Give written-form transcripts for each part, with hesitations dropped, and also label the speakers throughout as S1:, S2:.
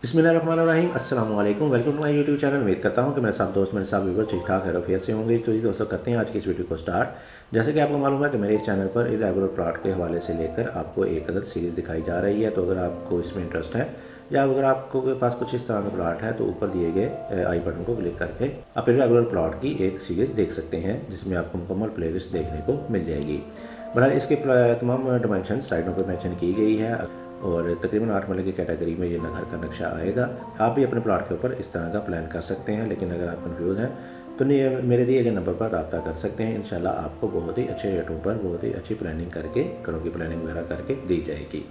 S1: बिस्मिल्लाहिर्रहमानिर्रहीम अस्सलाम वालेकुम। Welcome to my YouTube channel. उम्मीद करता हूँ कि मेरे सब दोस्त मेरे सब व्यूवर ठीक ठाक खैरियत से होंगे। तो ये दोस्तों करते हैं आज की इस वीडियो को स्टार्ट। जैसे कि आपको मालूम है कि मेरे इस चैनल पर इरेगुलर प्लॉट के हवाले से लेकर आपको एक अदद सीरीज़ दिखाई जा रही है। तो अगर आपको इसमें इंटरेस्ट है या अगर आपको के पास कुछ इस तरह का प्लॉट है तो ऊपर दिए गए आई बटन को क्लिक करके आप इरेगुलर प्लॉट की एक सीरीज़ देख सकते हैं, जिसमें आपको मुकम्मल प्लेलिस्ट देखने को मिल जाएगी। बहरहाल इसके तमाम डायमेंशन साइडों पर मेंशन की गई है और तकरीबन 8 मरले की कैटेगरी में ये घर का नक्शा आएगा। आप भी अपने प्लॉट के ऊपर इस तरह का प्लान कर सकते हैं, लेकिन अगर आप कंफ्यूज हैं तो मेरे दिए गए नंबर पर रब्ता कर सकते हैं। इंशाल्लाह आपको बहुत ही अच्छे रेटों पर बहुत ही अच्छी प्लानिंग करके घरों की प्लानिंग वगैरह करके दी जाएगी।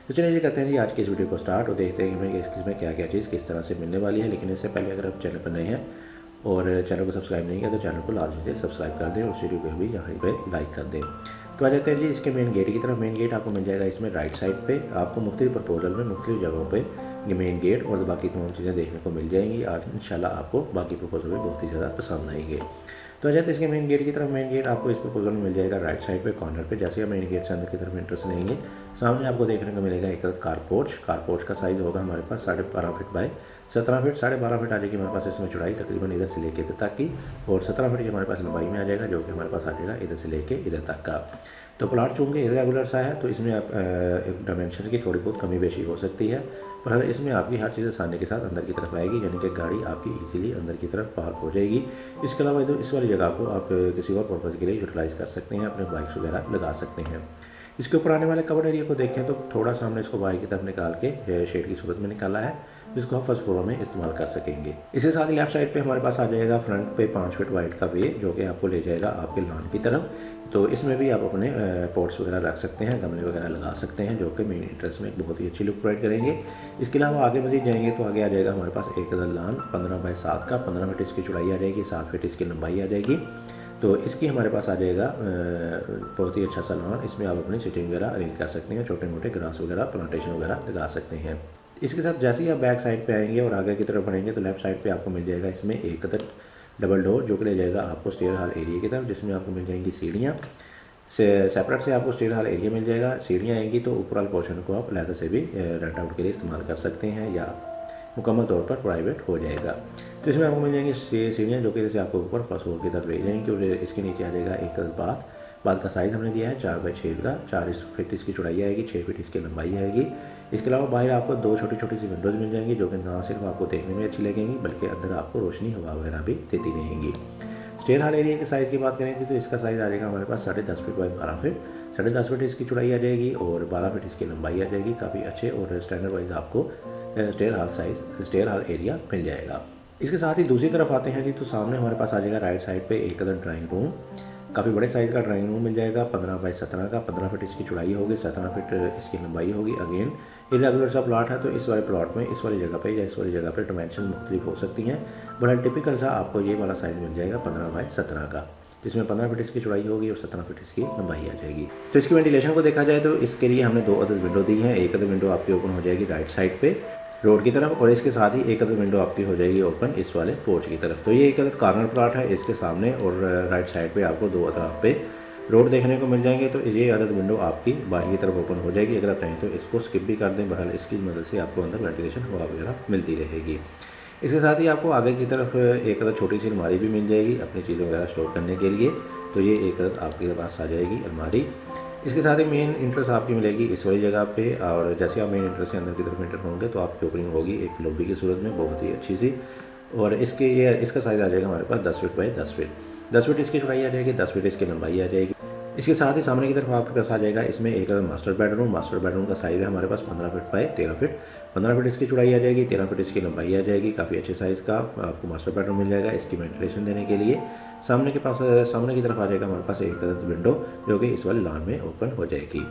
S1: तो चलिए जी करते हैं जी आज की इस वीडियो को स्टार्ट और देखते हैं कि हमें इसमें क्या क्या चीज़ किस तरह से मिलने वाली है। लेकिन इससे पहले अगर आप चैनल पर नए हैं और चैनल को सब्सक्राइब नहीं किया तो चैनल को लाजमी से सब्सक्राइब कर दें और वीडियो को भी यहाँ पे लाइक कर दें। तो आ जाते हैं जी इसके मेन गेट की तरफ। मेन गेट आपको मिल जाएगा इसमें राइट साइड पे। आपको मुख्तलिफ प्रपोजल में मुख्तलिफ जगहों पे ये मेन गेट और बाकी तमाम चीज़ें देखने को मिल जाएंगी और इंशाल्लाह आपको बाकी प्रपोजल भी बहुत ही ज़्यादा पसंद आएंगे। तो आ जाते हैं इसके मेन गेट की तरफ। मेन गेट आपको इस प्रपोजल में मिल जाएगा राइट साइड पे कॉर्नर पे। जैसे आप मेन गेट से अंदर की तरफ इंटरेस्ट लेंगे सामने आपको देखने को मिलेगा एक कारपोर्च। कारपोर्च का साइज़ होगा हमारे पास 12.5 फीट बाय 17 फीट। 12.5 फीट आ जाएगी हमारे पास इसमें चौड़ाई तकरीबन इधर से लेके इधर तक की, और 17 फीट हमारे पास लंबाई में आ जाएगा, जो कि हमारे पास आ जाएगा इधर से लेके इधर तक का। तो प्लाट चूँकि इरेगुलर सा है तो इसमें आप एक डायमेंशन की थोड़ी बहुत कमी बेशी हो सकती है, पर इसमें आपकी हर चीज़ आसानी के साथ अंदर की तरफ आएगी, यानी कि गाड़ी आपकी इजीली अंदर की तरफ पार्क हो जाएगी। इसके अलावा इधर इस वाली जगह को आप किसी और पर्पज़ के लिए यूटिलाइज़ कर सकते हैं, अपने बाइक्स वगैरह लगा सकते हैं। इसके ऊपर आने वाले कवर एरिया को देखें तो थोड़ा सा हमने इसको बाहर की तरफ निकाल के शेड की सूरत में निकाला है, जिसको आप फर्स्ट फ्लोर में इस्तेमाल कर सकेंगे। इसके साथ ही लेफ्ट साइड पे हमारे पास आ जाएगा फ्रंट पे 5 फीट वाइड का वे, जो कि आपको ले जाएगा आपके लॉन की तरफ। तो इसमें भी आप अपने पॉट्स वगैरह रख सकते हैं, गमले वगैरह लगा सकते हैं, जो कि मेन इंटरेस्ट में एक बहुत ही अच्छी लुक प्रोवाइड करेंगे। इसके अलावा आगे मजीद जाएंगे तो आगे आ जाएगा हमारे पास एक लॉन 15 बाय 7 का। 15 फीट इसकी चौड़ाई आ जाएगी, 7 फीट इसकी लंबाई आ जाएगी। तो इसकी हमारे पास आ जाएगा बहुत ही अच्छा सा लॉन। इसमें आप अपनी सिटिंग वगैरह अरेंज कर सकते हैं, छोटे मोटे ग्रास वगैरह प्लांटेशन वगैरह लगा सकते हैं। इसके साथ जैसे ही आप बैक साइड पे आएंगे और आगे की तरफ बढ़ेंगे तो लेफ्ट साइड पे आपको मिल जाएगा इसमें एक डबल डोर, जो कि ले जाएगा आपको स्टेयर हॉल एरिया की तरफ, जिसमें आपको मिल जाएंगी सीढ़ियाँ। सेपरेट से आपको स्टेयर हॉल एरिया मिल जाएगा। सीढ़ियाँ आएंगी तो ऊपर वाले पोर्शन को आप अलहदा से भी रेंट आउट के लिए इस्तेमाल कर सकते हैं या मुकम्मल तौर पर प्राइवेट हो जाएगा। तो इसमें आपको मिल जाएंगी सीढ़ियाँ, जो कि जैसे आपको ऊपर फर्स्ट फ्लोर की तरफ ले जाएंगी और इसके नीचे आ जाएगा एक बाथ का साइज़ हमने दिया है 4 बाई 6 का। 4 फीट इसकी चौड़ाई आएगी, 6 फीट इसकी लंबाई आएगी। इसके अलावा बाहर आपको 2 छोटी छोटी सी विंडोज़ मिल जाएंगी, जो कि ना सिर्फ आपको देखने में अच्छी लगेंगी बल्कि अंदर आपको रोशनी हवा वगैरह भी देती रहेंगी। स्टेयर हॉल एरिया के साइज़ की बात करेंगे तो इसका साइज़ आ जाएगा हमारे पास 10.5 फीट बाई 12 फीट। 10.5 फीट इसकी चौड़ाई आ जाएगी और 12 फीट इसकी लंबाई आ जाएगी। काफ़ी अच्छे और स्टैंडर्ड वाइज आपको स्टेयर हॉल एरिया मिल जाएगा। इसके साथ ही दूसरी तरफ आते हैं जी, तो सामने हमारे पास आ जाएगा राइट साइड पे एक अदर ड्राइंग रूम। काफ़ी बड़े साइज़ का ड्राइंग रूम मिल जाएगा, 15 बाई 17 का। 15 फीट इसकी चौड़ाई होगी, 17 फीट इसकी लंबाई होगी। अगेन इरेगुलर सा प्लॉट है तो इस वाले प्लॉट में इस वाली जगह पे या इस वाली जगह पे डायमेंशन मुख्तलिफ हो सकती हैं, बड़ा टिपिकल सा आपको ये वाला साइज़ मिल जाएगा 15 बाई 17 का, जिसमें 15 फीट इसकी चौड़ाई होगी और 17 फीट इसकी लंबाई आ जाएगी। तो इसकी वेंटिलेशन को देखा जाए तो इसके लिए हमने 2 अदर विंडो दी हैं। एक अदर विंडो आपकी ओपन हो जाएगी राइट साइड पे रोड की तरफ, और इसके साथ ही एक अदर विंडो आपकी हो जाएगी ओपन इस वाले पोर्च की तरफ। तो ये एक अदर कॉर्नर प्लॉट है, इसके सामने और राइट साइड पे आपको 2 अदराफ पे रोड देखने को मिल जाएंगे। तो ये अदर विंडो आपकी बाहर की तरफ ओपन हो जाएगी। अगर आप चाहें तो इसको स्किप भी कर दें, बहरहाल इसकी मदद से आपको अंदर वेंटिलेशन हवा वगैरह मिलती रहेगी। इसके साथ ही आपको आगे की तरफ एक अदर छोटी सी अलमारी भी मिल जाएगी अपनी चीज़ें वगैरह स्टोर करने के लिए। तो ये एक अदर आपके पास आ जाएगी अलमारी। इसके साथ ही मेन इंट्रेंस आपकी मिलेगी इस वाली जगह पे, और जैसे आप मेन इंट्रेंस से अंदर की तरफ एंटर होंगे तो आपकी ओपनिंग होगी एक लॉबी की सूरत में बहुत ही अच्छी सी। और इसका साइज़ आ जाएगा हमारे पास 10 फीट बाई 10 फीट। 10 फीट इसकी चौड़ाई आ जाएगी, 10 फीट इसकी लंबाई आ जाएगी। इसके साथ ही सामने की तरफ आपके पास आ जाएगा इसमें एक मास्टर बेडरूम। मास्टर बेडरूम का साइज़ है हमारे पास 15 फीट बाई 13 फीट। 15 फीट इसकी चौड़ाई आ जाएगी, 13 फीट इसकी लंबाई आ जाएगी। काफ़ी अच्छे साइज़ का आपको मास्टर बेडरूम मिल जाएगा। इसकी वेंटिलेशन देने के लिए सामने की तरफ आ जाएगा हमारे पास एक विंडो, जो कि इस वाले लॉन में ओपन हो जाएगी।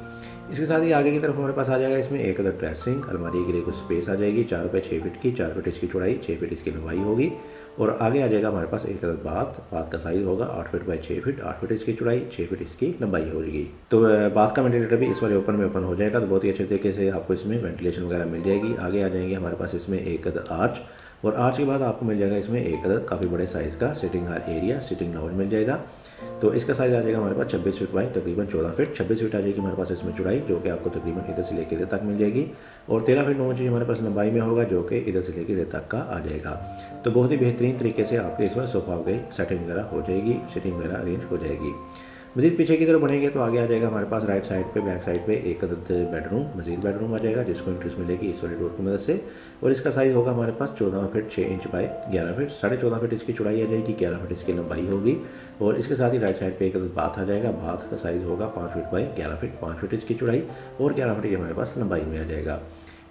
S1: इसके साथ ही आगे की तरफ हमारे पास आ जाएगा इसमें एक अदर ड्रेसिंग अलमारी के लिए कुछ स्पेस आ जाएगी 4 बाई 6 फीट की। 4 फीट इसकी चौड़ाई, 6 फीट इसकी लंबाई होगी। और आगे आ जाएगा हमारे पास एक अदर बाथ का साइज़ होगा 8 फीट बाई 6 फीट। 8 फीट इसकी चौड़ाई, 6 फीट इसकी लंबाई होगी। तो बाथ का वेंटिलेटर भी इस वाले ओपन हो जाएगा। तो बहुत ही अच्छे तरीके से आपको इसमें वेंटिलेशन वगैरह मिल जाएगी। आगे आ जाएंगे हमारे पास इसमें एक अदर और आर्च के बाद आपको मिल जाएगा इसमें एक अदद काफ़ी बड़े साइज़ का sitting hall area, sitting lounge मिल जाएगा। तो इसका साइज़ आ जाएगा हमारे पास 26 फीट बाई तकरीबन 14 फीट, 26 फीट आ जाएगी हमारे पास इसमें चौड़ाई, जो कि आपको तकरीबन इधर से लेकर इधर तक मिल जाएगी। और 13 फीट 9 इंच हमारे पास लंबाई में होगा, जो कि इधर से लेकर इधर तक का आ जाएगा। तो बहुत ही बेहतरीन तरीके से आपके इसमें सोफ़ा वगैरह सेटिंग वगैरह हो जाएगी, सिटिंग वगैरह अरेंज हो जाएगी। मज़ीद पीछे की तरफ बढ़ेंगे तो आगे आ जाएगा हमारे पास राइट साइड पे, बैक साइड पे एक अदद बेडरूम, मज़ीद बेडरूम आ जाएगा, जिसको इंट्रेस्ट मिलेगी इस वाले डोर की मदद से। और इसका साइज़ होगा हमारे पास 14 feet 6 inch by 11 feet, 14.5 feet इसकी चौड़ाई आ जाएगी, 11 फीट इसकी लंबाई होगी। और इसके साथ ही राइट साइड पे एक अदद बाथ आ जाएगा, बाथ का साइज़ होगा 5 फीट बाई 11 फीट, 5 फीट इसकी चौड़ाई और 11 फीट ये हमारे पास लंबाई में आ जाएगा।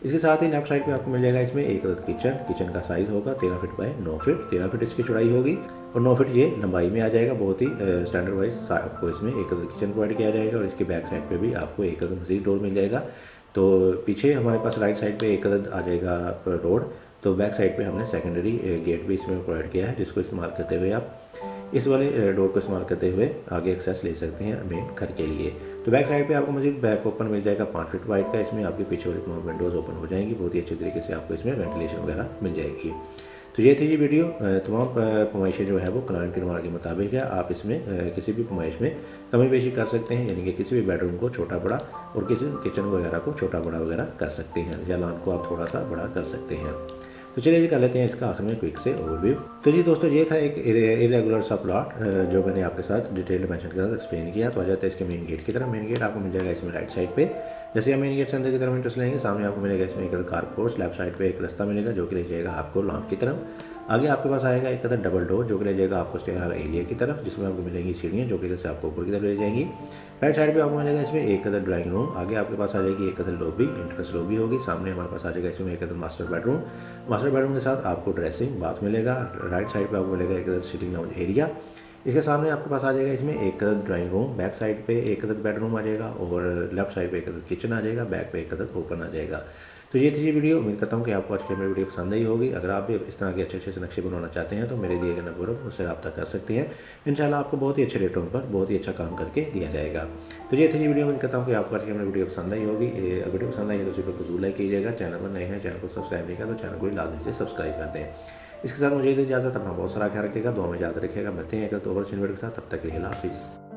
S1: इसके साथ ही लेफ्ट साइड पे आपको मिल जाएगा इसमें एक अदद किचन, किचन का साइज़ होगा 13 फीट बाई 9 फीट, 13 फीट इसकी चौड़ाई होगी और 9 फीट ये लंबाई में आ जाएगा। बहुत ही स्टैंडर्ड वाइज आपको इसमें एक अदद किचन प्रोवाइड किया जाएगा। और इसके बैक साइड पे भी आपको एक अदद मज़ीद डोर मिल जाएगा। तो पीछे हमारे पास राइट साइड पे एक अदद आ जाएगा रोड, तो बैक साइड पे हमने सेकेंडरी गेट भी इसमें प्रोवाइड किया है, जिसको इस्तेमाल करते हुए आप इस वाले डोर को इस्तेमाल करते हुए आगे एक्सेस ले सकते हैं मेन घर के लिए। तो बैक साइड पे आपको मज़ीद बैक ओपन मिल जाएगा 5 फीट वाइड का, इसमें आपके पीछे वाली तमाम विंडोज़ ओपन हो जाएंगी, बहुत ही अच्छे तरीके से आपको इसमें वेंटिलेशन वगैरह मिल जाएगी। तो ये थी जी वीडियो, तमाम फरमाइशें जो है वो क्लाइंट की डिमांड के मुताबिक है। आप इसमें किसी भी फरमाइश में कमी पेशी कर सकते हैं, यानी कि किसी भी बेडरूम को छोटा बड़ा और किसी किचन वगैरह को छोटा बड़ा वगैरह कर सकते हैं, या लॉन को आप थोड़ा सा बड़ा कर सकते हैं। तो चलिए जी कर लेते हैं इसका आखिर में क्विक से ओवरव्यू। तो जी दोस्तों, ये था एक इरेगुलर सा प्लॉट जो मैंने आपके साथ डिटेल डायमेंशन के साथ एक्सप्लेन किया। तो आ जाता है इसके मेन गेट की तरफ। मेन गेट आपको मिल जाएगा इसमें राइट साइड पे। जैसे आप मेन गेट से अंदर की तरफ इंट्रेस्ट लेंगे, सामने आपको मिलेगा इसमें एक कार पोर्च, लेफ्ट साइड पे एक रास्ता मिलेगा जो कि ले जाएगा आपको लॉन की तरफ। आगे आपके पास आएगा एक अदर डबल डोर जो कि ले जाएगा आपको स्टेयर वाला एरिया की तरफ, जिसमें आपको मिलेंगी सीढ़ियाँ जो कि इधर से आपको ऊपर की तरफ ले जाएंगी। राइट साइड पे आपको मिलेगा इसमें एक अदर ड्राइंग रूम। आगे आपके पास आ जाएगी एक अदर लॉबी, एंट्रेंस लॉबी होगी। सामने हमारे पास आ जाएगा इसमें एक other master bedroom. Master bedroom के साथ आपको ड्रेसिंग बाथ मिलेगा। राइट साइड पे आपको मिलेगा एक अदर सिटिंग लाउंज एरिया। इसके सामने आपके पास आ जाएगा इसमें एक other drawing room, back side पे एक अदर बेडरूम आ जाएगा और लेफ्ट साइड पे एक अदर किचन आ जाएगा, बैक पे एक अदर ओपन आ जाएगा। तो ये थी वीडियो। उम्मीद करता हूँ कि आपको आज की मेरी वीडियो पसंद आई होगी। अगर आप भी इस तरह के अच्छे से नक्शे बनवाना चाहते हैं तो मेरे दिए गए नंबर पर मुझसे रब्ता कर सकते हैं। इंशाल्लाह आपको बहुत ही अच्छे रेटों पर बहुत ही अच्छा काम करके दिया जाएगा। तो ये थी वीडियो। उम्मीद करता हूँ कि आपको आज की मेरी वीडियो पसंद आई होगी। अगर वीडियो पसंद आई है तो उसी पर जरूर लाइक कीजिएगा। चैनल पर नए हैं, चैनल को सब्सक्राइब नहीं किया तो चैनल को लाजमी से सब्सक्राइब कर दें। इसके साथ मुझे इजाज़त, अपना बहुत सारा ख्याल रखिएगा, दुआ में याद रखिएगा। मिलते हैं एक तो और वीडियो के साथ, तब तक के लिए हाफिज़।